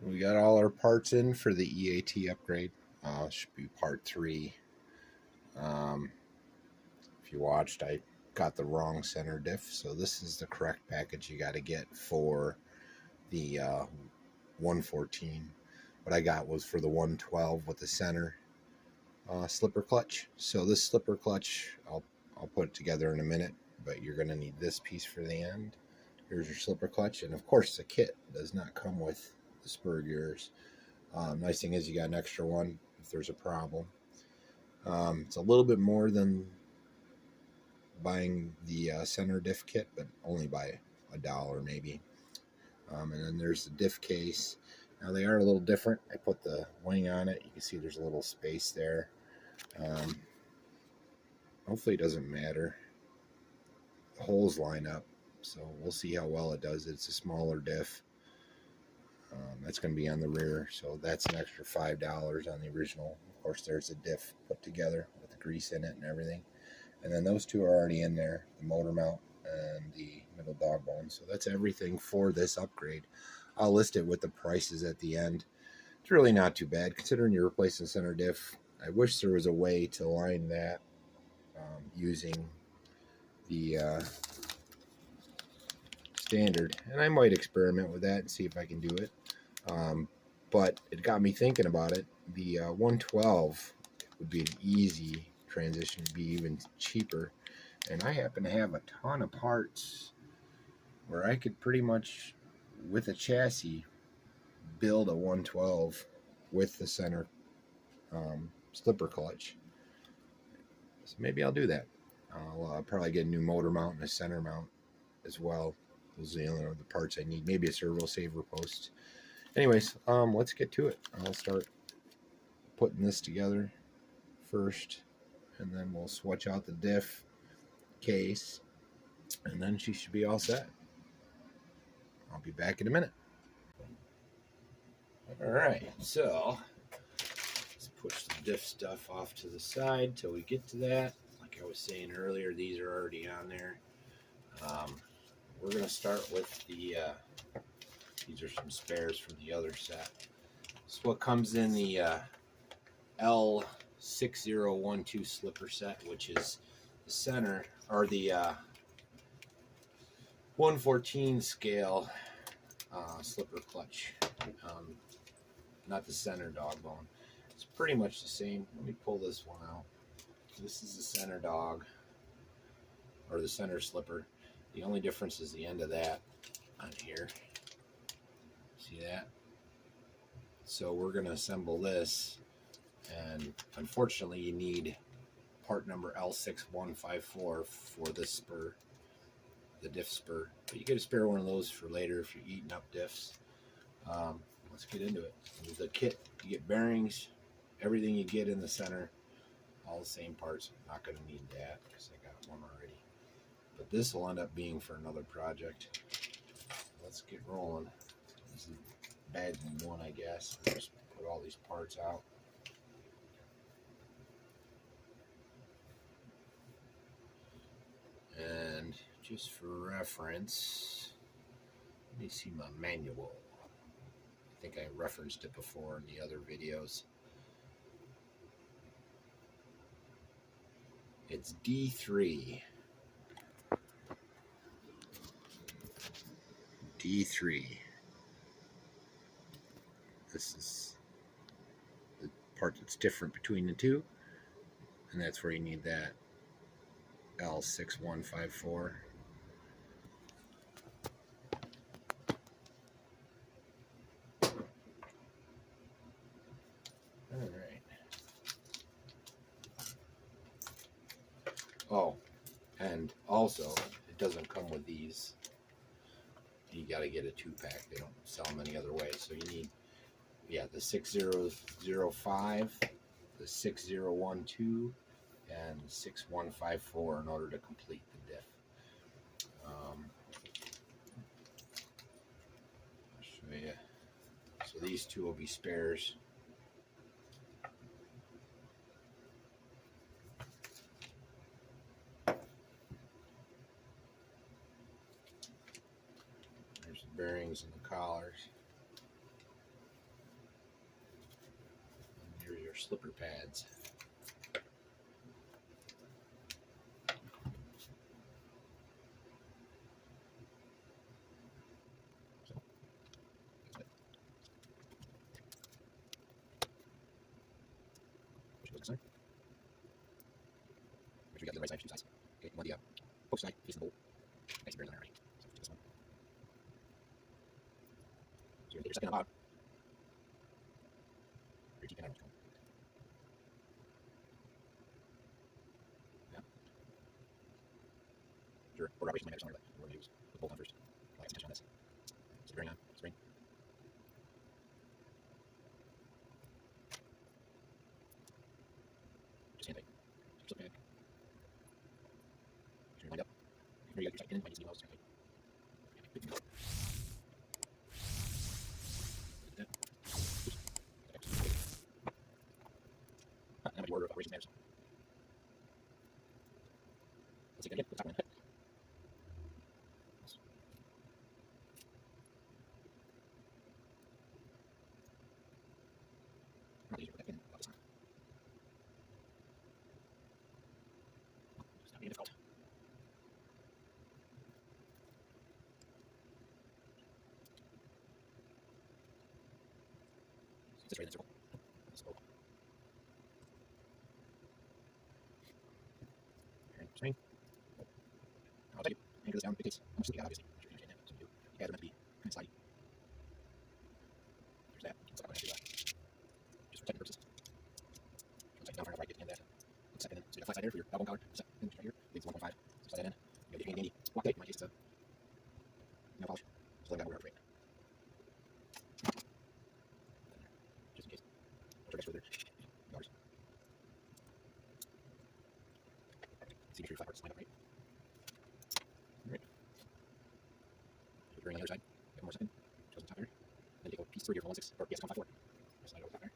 We got all our parts in for the EAT upgrade. Should be part 3. If you watched, I got the wrong center diff, so this is the correct package you got to get for the 114. What I got was for the 112 with the center slipper clutch. So this slipper clutch, I'll put it together in a minute, but you're going to need this piece for the end. Here's your slipper clutch, and of course the kit does not come with the Spur gears. Nice thing is you got an extra one if there's a problem. It's a little bit more than buying the center diff kit, but only by $1 maybe. And then there's the diff case. Now they are a little different. I put the wing on it. You can see there's a little space there. Hopefully it doesn't matter. The holes line up, so we'll see how well it does. It's a smaller diff. That's going to be on the rear, so that's an extra $5 on the original. Of course, there's a diff put together with the grease in it and everything. And then those two are already in there, the motor mount and the middle dog bone. So that's everything for this upgrade. I'll list it with the prices at the end. It's really not too bad considering you're replacing center diff. I wish there was a way to line that using the standard, and I might experiment with that and see if I can do it. But it got me thinking about it. The 112 would be an easy transition, to be even cheaper, and I happen to have a ton of parts where I could pretty much, with a chassis, build a 112 with the center slipper clutch. So maybe I'll do that. I'll probably get a new motor mount and a center mount as well. Those are the parts I need. Maybe a servo saver post. Anyways, let's get to it. I'll start putting this together first, and then we'll switch out the diff case, and then she should be all set. I'll be back in a minute. Alright, so let's push the diff stuff off to the side till we get to that. Like I was saying earlier, these are already on there. We're going to start with the, these are some spares from the other set. This is what comes in the L6012 Slipper Set, which is the center, or the 114 scale slipper clutch. Not the center dog bone. It's pretty much the same. Let me pull this one out. This is the center dog, or the center slipper. The only difference is the end of that on here. See that? So we're going to assemble this, and unfortunately you need part number L6154 for this spur, the diff spur. But you get a spare one of those for later if you're eating up diffs. Let's get into it. With the kit, you get bearings, everything you get in the center, all the same parts. I'm not going to need that because I got one already. But this will end up being for another project. Let's get rolling. This is bad one, I guess. I'll just put all these parts out. And just for reference, let me see my manual. I think I referenced it before in the other videos. It's D3. D3. This is the part that's different between the two, and that's where you need that L6154. Alright. Oh, and also, it doesn't come with these. You got to get a 2-pack. They don't sell them any other way. So you need, yeah, the 6005, the 6012, and the 6154 in order to complete the diff. I'll show you. So these two will be spares. There's the bearings and the collars. measure your slipper pads. Make sure you got the right side, two sides. Okay, you want the post side facing the bolt. Nice and very linear, right? So just this one. So you're going to get your second on bottom. Your deep in on going. Yeah. Your order operation might matter somewhere, but we're going to use the bolt on first. I'll get some tension on this. So bearing on, spring. Just hand tight. Slip pad. Make sure you line up. Here you got your second in, might need some elbows, tight. Good to go. Like that. That might be order of operations matters. Let's take that again. Put the top one in. Not easy to put that in about this time. It's not being difficult. This right in the circle. Let's go. Here, swing. I'll take it. Anchor this down. Big case. How much sleep you got, obviously. I'm sure you understand that. So you do. You guys are meant to be kind of slidey. There's that. Let's not go ahead and do that. Just for technical purposes. Tighten down far enough right, get the end of that. Put the second in. So you got a flat side here for your elbow collar. Set in right here. Leads 1.5. So slide that in. You got the handy block tight. In my case, it's a nail polish. So let that work right. Just in case. I'll try further. Dollars. See, make sure your flat parts line up right. Alright. Put your ring on the other side. Get one more second. Just on top there. Then take a piece through here for 1.6 or EAT14 Slipper. Slide it over top there.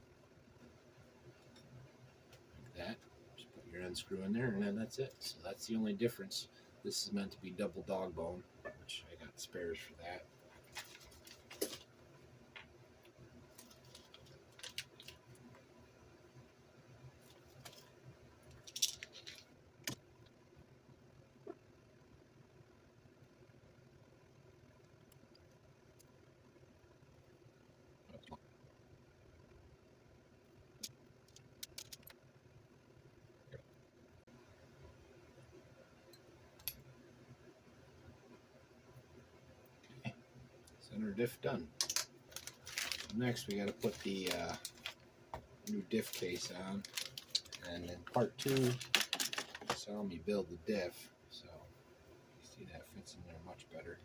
Like that. Just put your end screw in there, and then that's it. So that's the only difference. This is meant to be double dog bone, which I got spares for that. Center diff done. Next, we got to put the new diff case on, and then part 2 saw me build the diff, so you see that fits in there much better.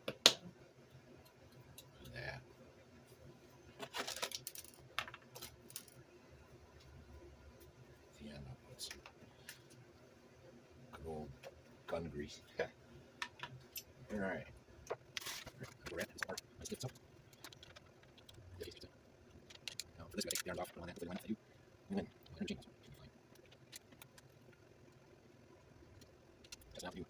Look at that. At the end, I'll put some good old gun grease. All right. Let's get some. Now for this, we gotta take the arms off, put on that, hopefully line up for you. And then, chain also. Just now, if you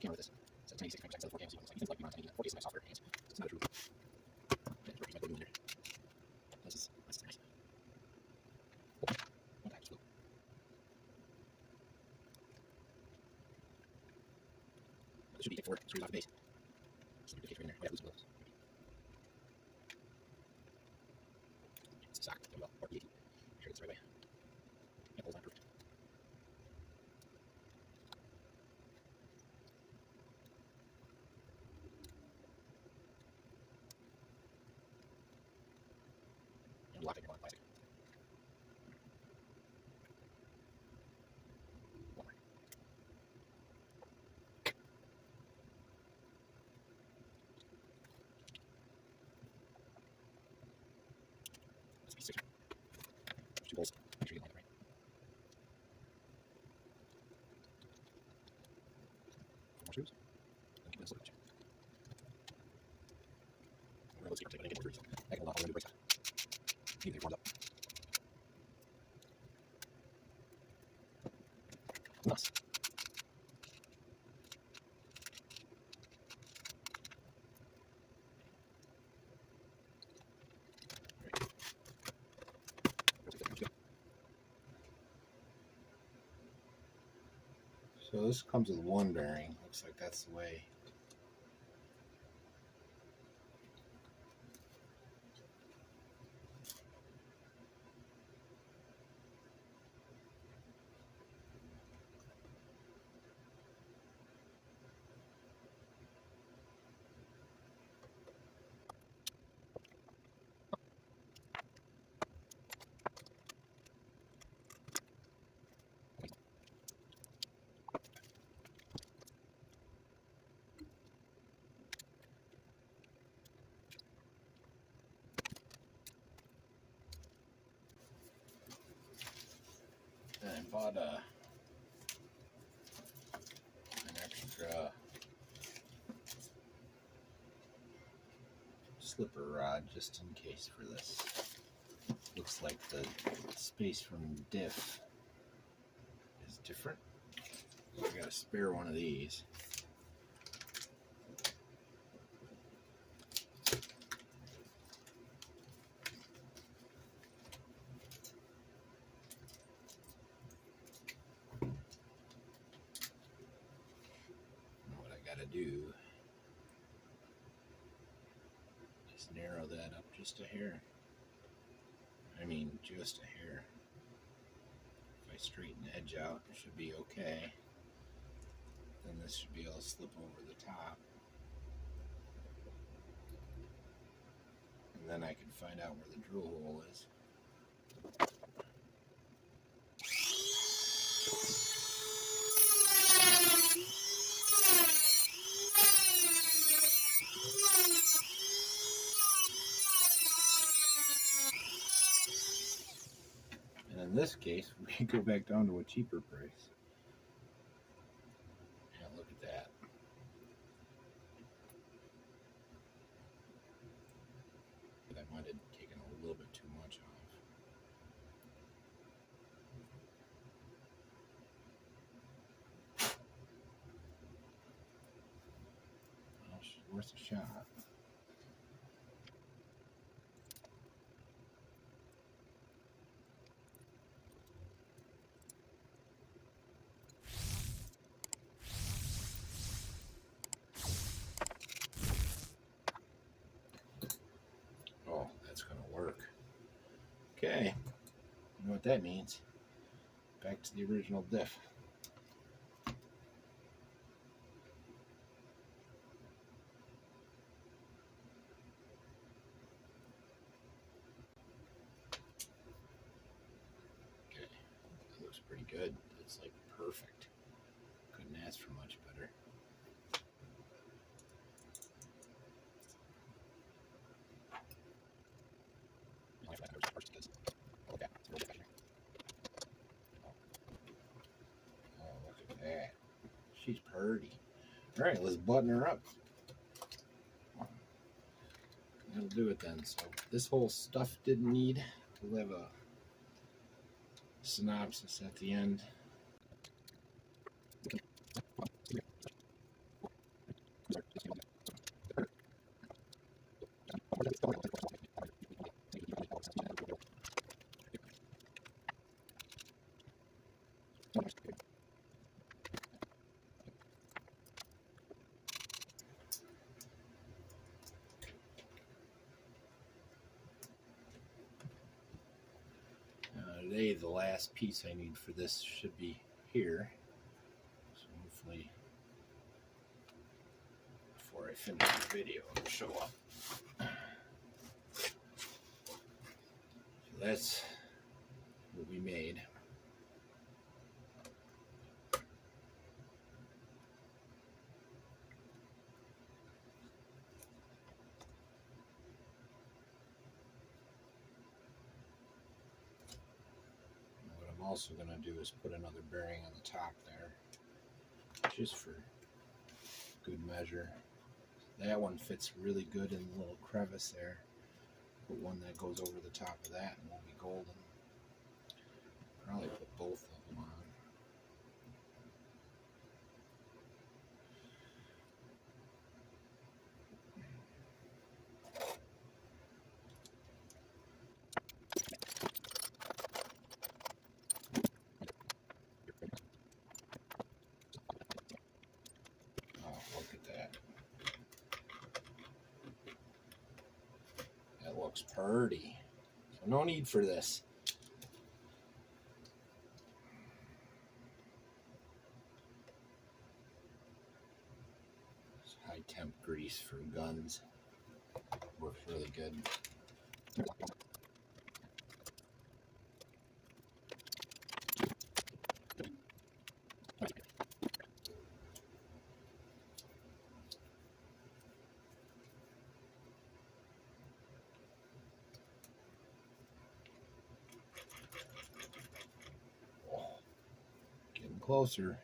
camera with this, it's at 1080, 65% instead of 4K, so you can like you want 1080, 4K is nice software hands. So it's not a true. Okay, it's working, in there. This is nice. One time, slow. This should be 4 screws off the base. So the case right in there. We have loose bolts. It's a sock. There we go. Or EAT. Make sure it's the right way. Yeah, holes on perfect. And lock it on plastic. One more. That's be 6. There's 2 bolts. Make sure you line it right. More screws. And keep this little check. We're going to take it more through. I can hold on. I'll break that. Need to be warmed up. Nice. So this comes with one bearing. Looks like that's the way. And I bought an extra slipper rod just in case for this. Looks like the space from Diff is different. I got a spare one of these. What I gotta do is narrow that up just a hair. I mean, just a hair. If I straighten the edge out, it should be okay. Then this should be able to slip over the top. And then I can find out where the drill hole is. And in this case, we can go back down to a cheaper price. Yeah, look at that. That might have taken a little bit too much off. Well, it's worth a shot. Oh, that's going to work. Okay, you know what that means. Back to the original Diff. Okay, that looks pretty good. It's like perfect. Couldn't ask for much better. Oh, look at that. She's purty. All right, let's button her up. That'll do it then. So this whole stuff didn't need. We'll have a synopsis at the end. Today, the last piece I need for this should be here. So hopefully, before I finish the video, it'll show up. So that's what we made. Also going to do is put another bearing on the top there, just for good measure. That one fits really good in the little crevice there. Put one that goes over the top of that and will be golden. Probably put both of them on. looks pretty. So no need for this. It's high temp grease for guns. Works really good. Getting closer.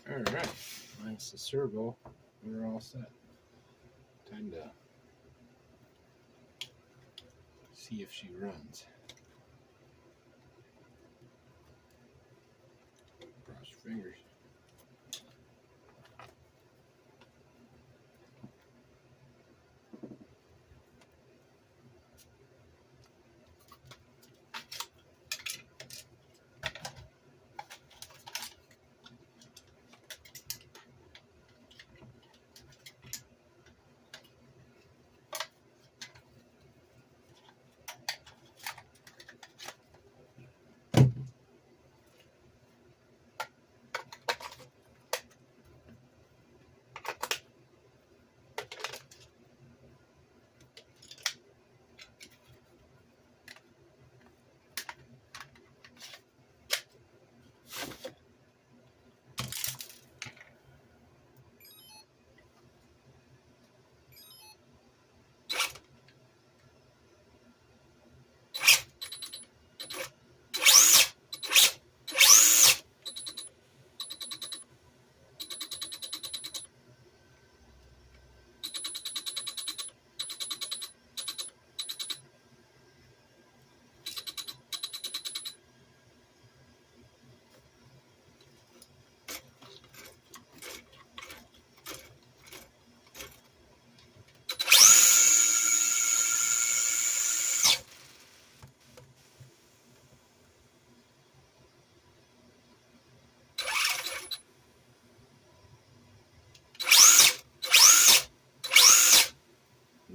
Alright, minus the servo, we're all set. Time to see if she runs. Cross your fingers.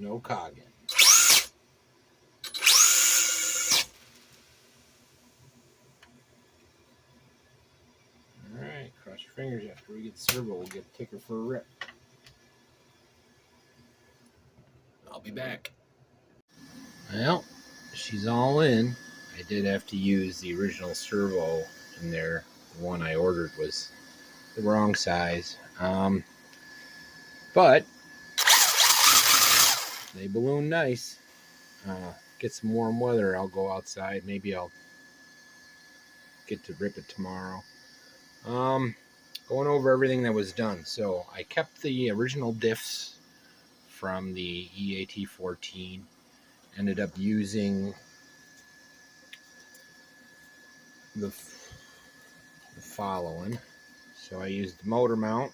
No cogging. Alright, cross your fingers. After we get the servo, we'll get take her for a rip. I'll be back. Well, she's all in. I did have to use the original servo in there. The one I ordered was the wrong size. But they balloon nice. Get some warm weather, I'll go outside. Maybe I'll get to rip it tomorrow. Going over everything that was done. So I kept the original diffs from the EAT14. Ended up using the following. So I used the motor mount.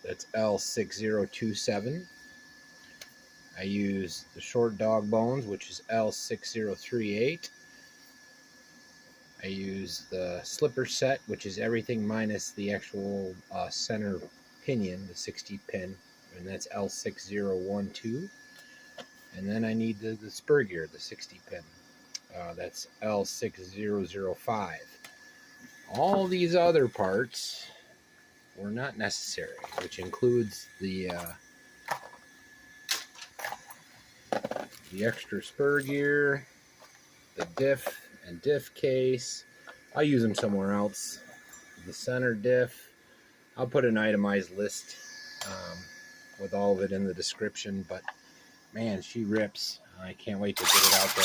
That's L6027. I used the short dog bones, which is L6038. I used the slipper set, which is everything minus the actual center pinion, the 60 pin, and that's L6012. And then I need the spur gear, the 60 pin. That's L6005. All these other parts were not necessary, which includes the extra spur gear, the diff and diff case. I'll use them somewhere else. The center diff. I'll put an itemized list with all of it in the description. But man, she rips. I can't wait to get it out there.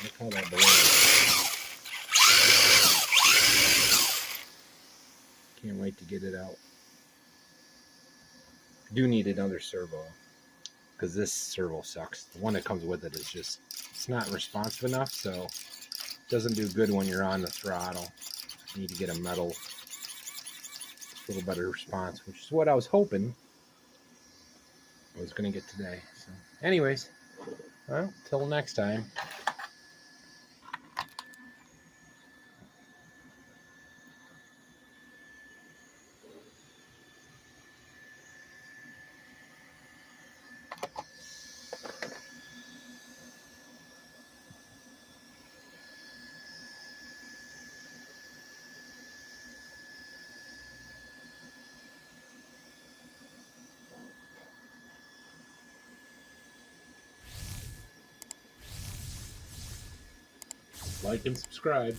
Look how that balloon. Can't wait to get it out. I do need another servo because this servo sucks. The one that comes with it is just, it's not responsive enough, so it doesn't do good when you're on the throttle. You need to get a metal, little better response, which is what I was hoping I was going to get today. So anyways, well, till next time. Like and subscribe.